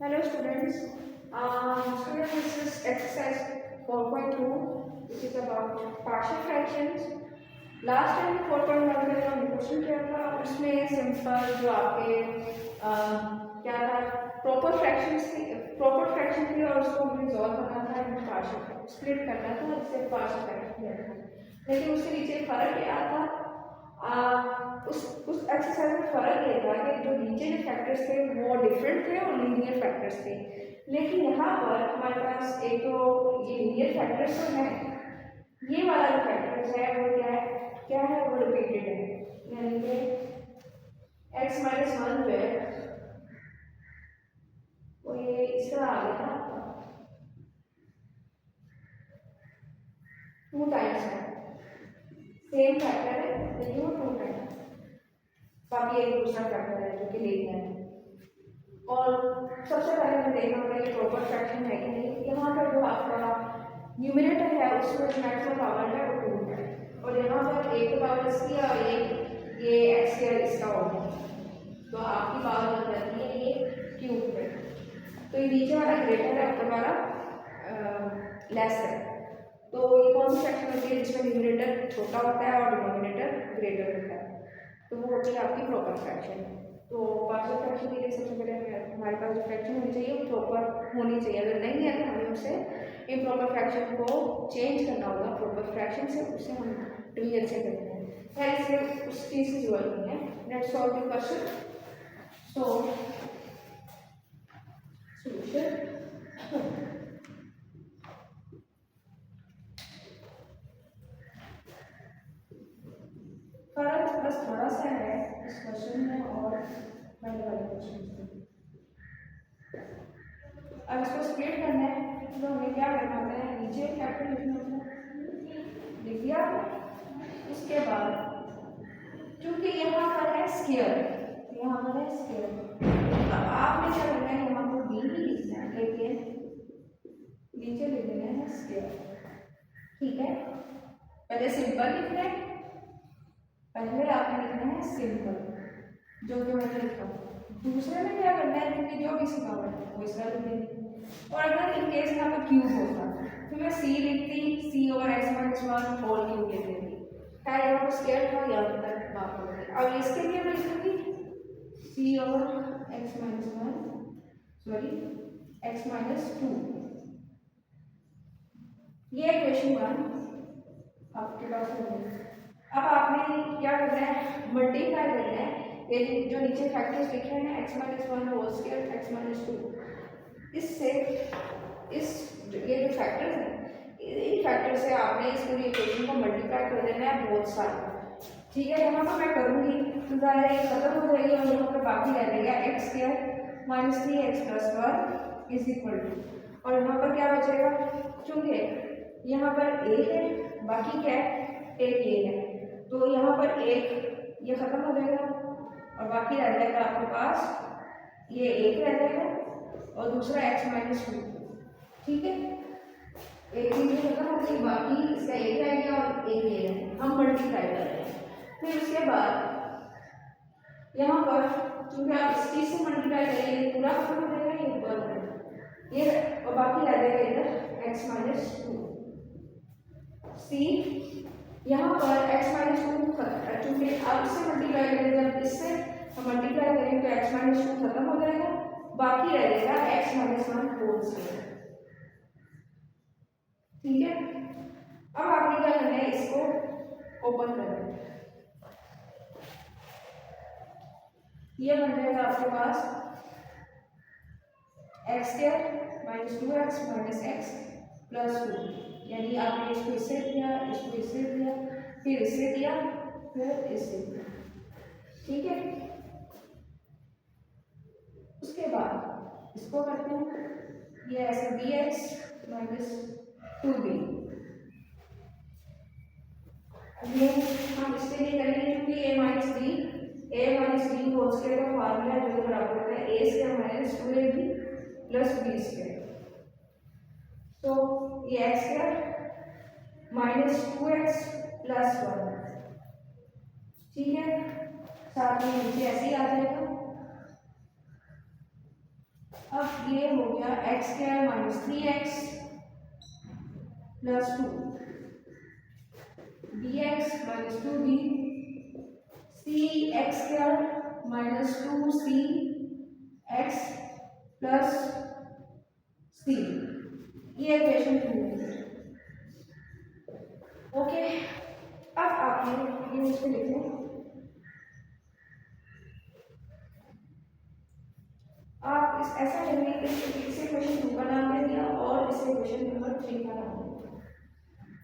Hello students. This is exercise 4.2 which is about partial fractions. Last time 4.1 में हमने question किया था, उसमें सिंपल जो आपके क्या था, प्रॉपर फ्रैक्शन थी और उसको हमें रिजॉल्व करना था, पार्शियल स्प्लिट करना था, इससे पार्शियल फ्रैक्शन किया था। लेकिन उसके नीचे फर्क क्या था, उस एक्सरसाइज में फर्क ये था कि जो नीचे के फैक्टर्स थे वो डिफरेंट थे और लीनियर फैक्टर्स थे। लेकिन यहाँ पर हमारे पास एक तो ये लीनियर फैक्टर्स तो है, ये वाला जो फैक्टर्स है वो क्या है वो रिपीटेड है, यानी कि x माइनस वन जो है वो ये इस तरह आ गया था, 2 टाइम्स है, सेम फैक्टर है लेकिन वो 2 टाइम्स, बाकी एक दूसरा फैक्टर है जो कि लीनियर है। और सबसे पहले हमें देखना होगा कि प्रॉपर फ्रैक्शन है कि नहीं। यहाँ पर जो आपका न्यूमरेटर है उसमें मैक्सिमम पावर है वो 2 है, और यहाँ पर एक पावर इसकी है और ये एक्स स्क्वायर इसका होगा, तो आपकी पावर बन जाती है ये क्यूब है। तो ये नीचे वाला ग्रेटर है, ऊपर वाला लेस है। तो ये कौन सी फ्रैक्शन होती है जिसमें न्यूमरेटर छोटा होता है और डिनोमिनेटर ग्रेटर होता है, तो वो होती है आपकी प्रॉपर फ्रैक्शन। तो पार्शियल फ्रैक्शन के लिए सबसे पहले हमारे पास जो फ्रैक्शन होनी चाहिए वो प्रॉपर होनी चाहिए, अगर नहीं है तो हमें उसे इम्प्रॉपर फ्रैक्शन को चेंज करना होगा प्रॉपर फ्रैक्शन से, उसे हम डिवीजन से करते हैं। खैर इससे उस चीज़ की जरूरत नहीं है। Let's solve the question. So solution फर्क बस थोड़ा सा है इस क्वेश्चन में और पहले वाले क्वेश्चन में। अब इसको स्प्लिट करना है तो हमें क्या करना होता है, नीचे फैक्टर लिखना होता है, लिख दिया। उसके बाद क्योंकि यहाँ पर है स्क्वायर, यहाँ पर है स्क्वायर, अब आपने क्या करना है, यहाँ पर बी भी लिखना है लेकिन नीचे लिख देना है स्क्वायर। ठीक है, पहले सिंपल लिखना है, पहले आपने लिखना है सिंपल जो कि मैंने लिखा। दूसरे में क्या करना है, क्योंकि जो भी इसका है वो इसका लिख देंगे। और अगर इन केस यहाँ पर क्यूब होता तो मैं सी लिखती, C over x minus one whole cube लिख देती। खैर यहाँ पर स्क्वायर था, यहाँ तक बात हो गई। अब इसके लिए मैं लिखूंगी C over x minus one, sorry x minus two. ये इक्वेशन 1 आपके पास हो गई। अब आपने क्या करना है, मल्टीप्लाई करना है ये जो नीचे फैक्टर्स लिखे हैं x minus one whole square X minus two, इससे इस ये जो फैक्टर्स हैं इन फैक्टर से आपने इस पूरी इक्वेशन को मल्टीप्लाई कर देना है बहुत सारा। ठीक है, यहाँ पर मैं करूँगी तो ज़ाहिर है खत्म हो जाएगी और यहाँ पर बाकी रह जाएगा X square minus 3x plus one is equal to, और यहाँ पर क्या बचेगा, चूँकि यहाँ पर एक है बाकी क्या है, एक ये है, तो यहाँ पर एक ये खत्म हो जाएगा और बाकी रह जाएगा आपके पास ये एक रह जाएगा और दूसरा x माइनस टू। ठीक है, एक चीज खत्म हो गई, बाकी इसका एक रह गया और एक ये है, हम मल्टीप्लाई कर रहे हैं। फिर उसके बाद यहाँ पर चूंकि आप इस चीज से मल्टीप्लाई करेंगे पूरा खत्म हो जाएगा, ये ऊपर ये और बाकी रह जाएगा इधर x माइनस टू। सी यहाँ पर x माइनस टू चूंकि आप इससे मल्टीप्लाई करेंगे, जब इससे हम मल्टीप्लाई करेंगे तो x माइनस टू खत्म हो जाएगा, बाकी रह जाएगा x minus one whole square. ठीक है, अब आपने क्या करना है, इसको ओपन करना है, ये बन जाएगा आपके पास x square minus two x minus x plus two, यानी आपने इसको इससे दिया, इसको इससे दिया, फिर इससे दिया, फिर इससे दिया। ठीक है, उसके बाद इसको करते हैं, ये ऐसे b x minus two b, ये हम इससे नहीं करेंगे क्योंकि a minus b whole square का फार्मूला है जो बराबर होता है a square minus two a b plus b square. तो ये x square minus two x plus one, ठीक है, साथ में नीचे ऐसे ही आ जाएगा अब ये हो गया x square minus 3x plus 2 dx minus 2d c x square minus 2c x plus c, ये इक्वेशन 2 है। ओके, अब आपने ये इसमें लिख लें, आप इस ऐसा करेंगे कि इसे क्वेश्चन 2 का नाम दे दिया और इसे क्वेश्चन नंबर 3 का नाम दे दिया।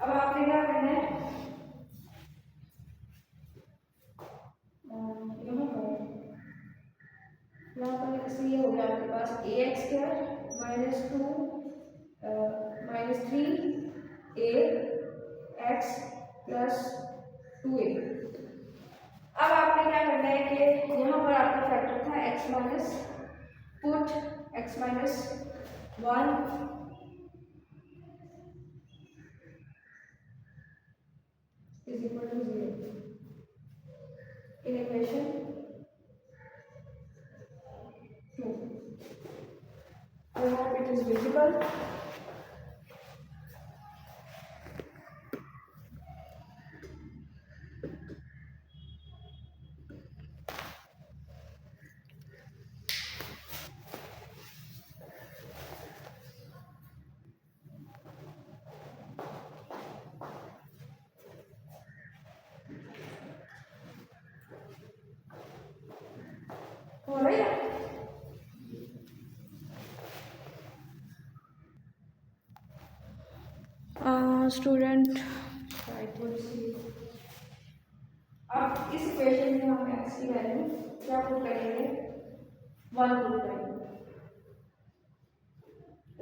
अब आपने क्या करना है, यहाँ पर इसमें ये हो गया आपके पास ए एक्स स्क्वायर माइनस 2 माइनस 3 ए एक्स प्लस 2a। अब आपने क्या करना है कि यहाँ पर आपका फैक्टर था x minus, put x minus 1 is equal to 0 in equation 2। I hope it is visible. हो रहा है? स्टूडेंट अब इस इक्वेशन में हम x की वैल्यू क्या पुट करेंगे, 1 पुट करेंगे।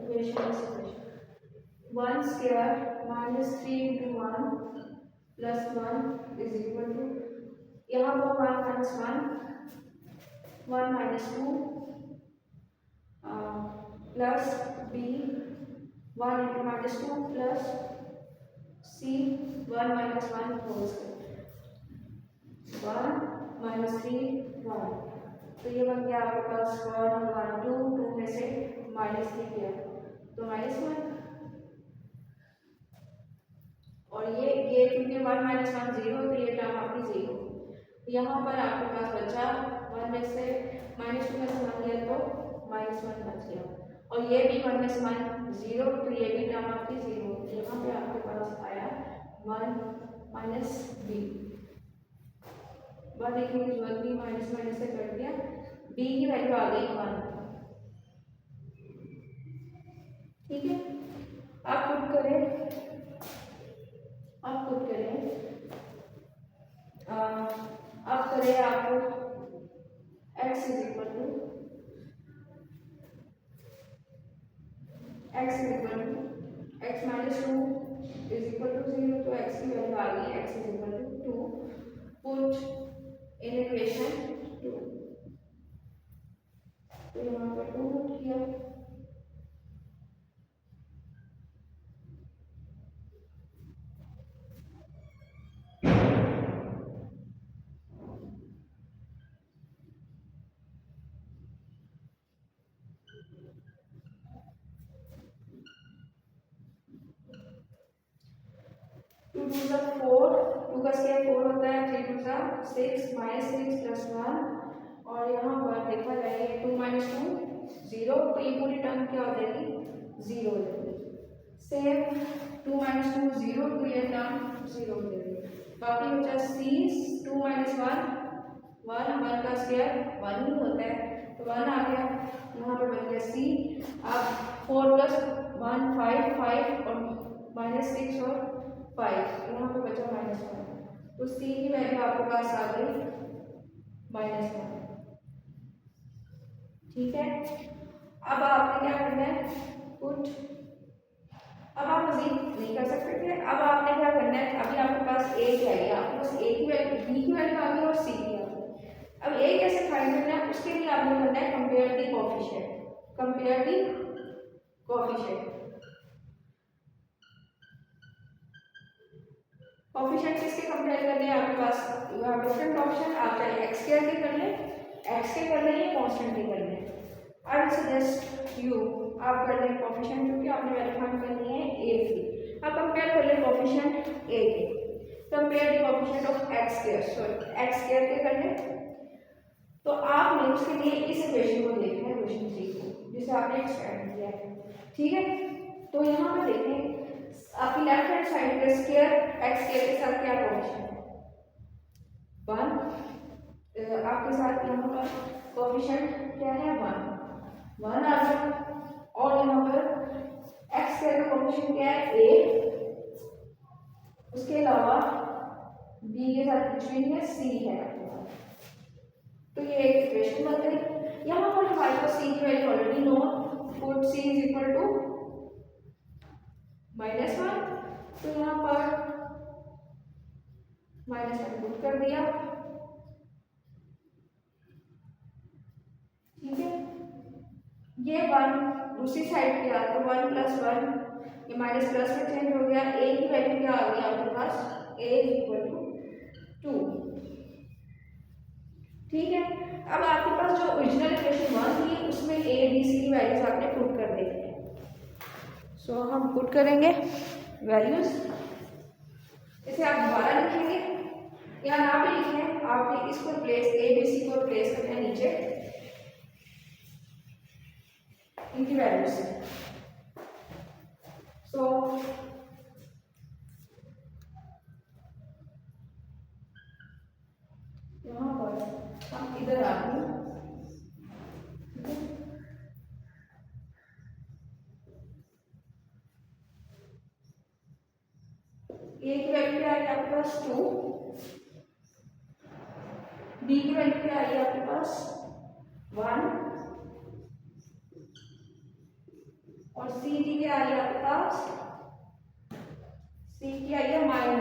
Equation 1 square minus 3 into 1 plus 1 is equal to, यहाँ पर 1 minus 1 minus 2 plus b 1 into minus 2 plus c 1 minus 1 whole square 1 minus 3 1, तो ये बन गया आपके पास 1 1 2 2 में से माइनस 3 किया तो माइनस 1, और ये क्योंकि 1 माइनस 1 0 तो ये टर्म आपकी 0। यहाँ पर आपके पास बचा 1 में से माइनस 2 में से 1 गया तो माइनस 1 बच गया, और ये भी 1 में से 1 0 तो ये भी टर्म आपकी 0। यहाँ पे आपके पास आया 1 माइनस b, बात देखने की जरूरत नहीं, माइनस माइनस से कट गया, b की वैल्यू आ गई 1। ठीक है, आप पुट करें, आप पुट करें, आप करें आपको x is equal to x minus 2 is equal to 0, तो x की वैल्यू आ गई x is equal to 2, put in equation 2, तो यहाँ पर 2 पुट किया, टू टू सा 4, 2 का स्क्वायर 4 होता है, 3 टू सा 6 माइनस 6 प्लस 1, और यहाँ पर देखा जाए 2 माइनस 2 0, तो ये पूरी टर्म क्या हो जाएगी 0 हो जाएगी। सेम 2 माइनस 2 0, तो ये टर्म 0 हो जाएगी। बाकी बचा c 2 माइनस 1 1 का स्क्वायर 1 ही होता है, तो 1 आ गया, यहाँ पे बन गया c। अब 4 प्लस 1 5 5 और माइनस 6 और 5, यहाँ पे बचा माइनस 1, तो c की वैल्यू आपके पास आ गई माइनस 1। ठीक है, अब आपने क्या करना है, पुट, अब आप मजीद नहीं कर सकते थे, अब आपने क्या करना है, अभी आपके पास a क्या है, आपके पास a की वैल्यू, b की वैल्यू आ गई और c की आ गई। अब a कैसे फाइंड करना है, उसके लिए आपने करना है कंपेयर दी कोएफिशिएंट, कंपेयर दी कोएफिशिएंट। कोएफिशिएंट किसके कंपेयर करने हैं, आपके पास यू हैव डिफरेंट ऑप्शन, आप चाहे x स्क्वायर के कर लें, x के कर लें या कांस्टेंट के कर लें। आई सजेस्ट यू आप कर लें कोफिशिएंट, क्योंकि आपने वैल्यू फाइंड करनी है ए की। आप कंपेयर कर लें कोफिशिएंट ए के, compare the coefficient of x square, sorry x square के कर लें। तो आपने उसके लिए इस इक्वेशन को देखना है, इक्वेशन 3 को, जिसे आपने एक्सपेंड किया है, ठीक है। तो यहाँ पे देखें आपकी लेफ्ट हैंड साइड पे स्क्वायर एक्स स्क्वायर के साथ क्या कोफिशिएंट है 1, आपके साथ यहाँ पर कोफिशिएंट क्या है 1 आ गया, और यहाँ पर एक्स स्क्वायर का कोफिशिएंट क्या है a, उसके अलावा b के साथ कुछ नहीं है, c है आपके पास। तो ये एक इक्वेशन बन गई। यहाँ पर हमारे पास c की value already known, put c is equal to -1, तो यहाँ पर -1 पुट कर दिया, ठीक है। ये 1 दूसरी साइड पे आ तो 1 + 1 ये माइनस प्लस में चेंज हो गया, a की वैल्यू क्या आ गई आपके पास a = 2, ठीक है। अब आपके पास जो ओरिजिनल इक्वेशन 1 थी उसमें a b c की वैल्यूज आपने पुट कर देनी है। सो हम पुट करेंगे वैल्यूज, इसे आप दोबारा लिखेंगे या ना भी लिखें, आपने इसको प्लेस a b c को प्लेस करना है नीचे इनकी वैल्यू से। सो यहाँ पर हम इधर आ गए, ए की वैल्यू क्या आई आपके पास 2, बी की वैल्यू क्या आई आपके पास 1, और सी की क्या आई आपके पास, सी की आई है -1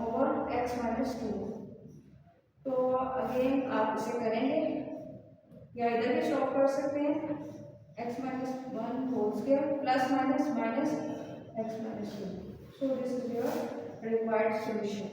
और x -2। तो अगेन आप इसे करेंगे या इधर भी सॉल्व कर सकते हैं, x -1 whole square plus minus minus x -2। So this is your required solution.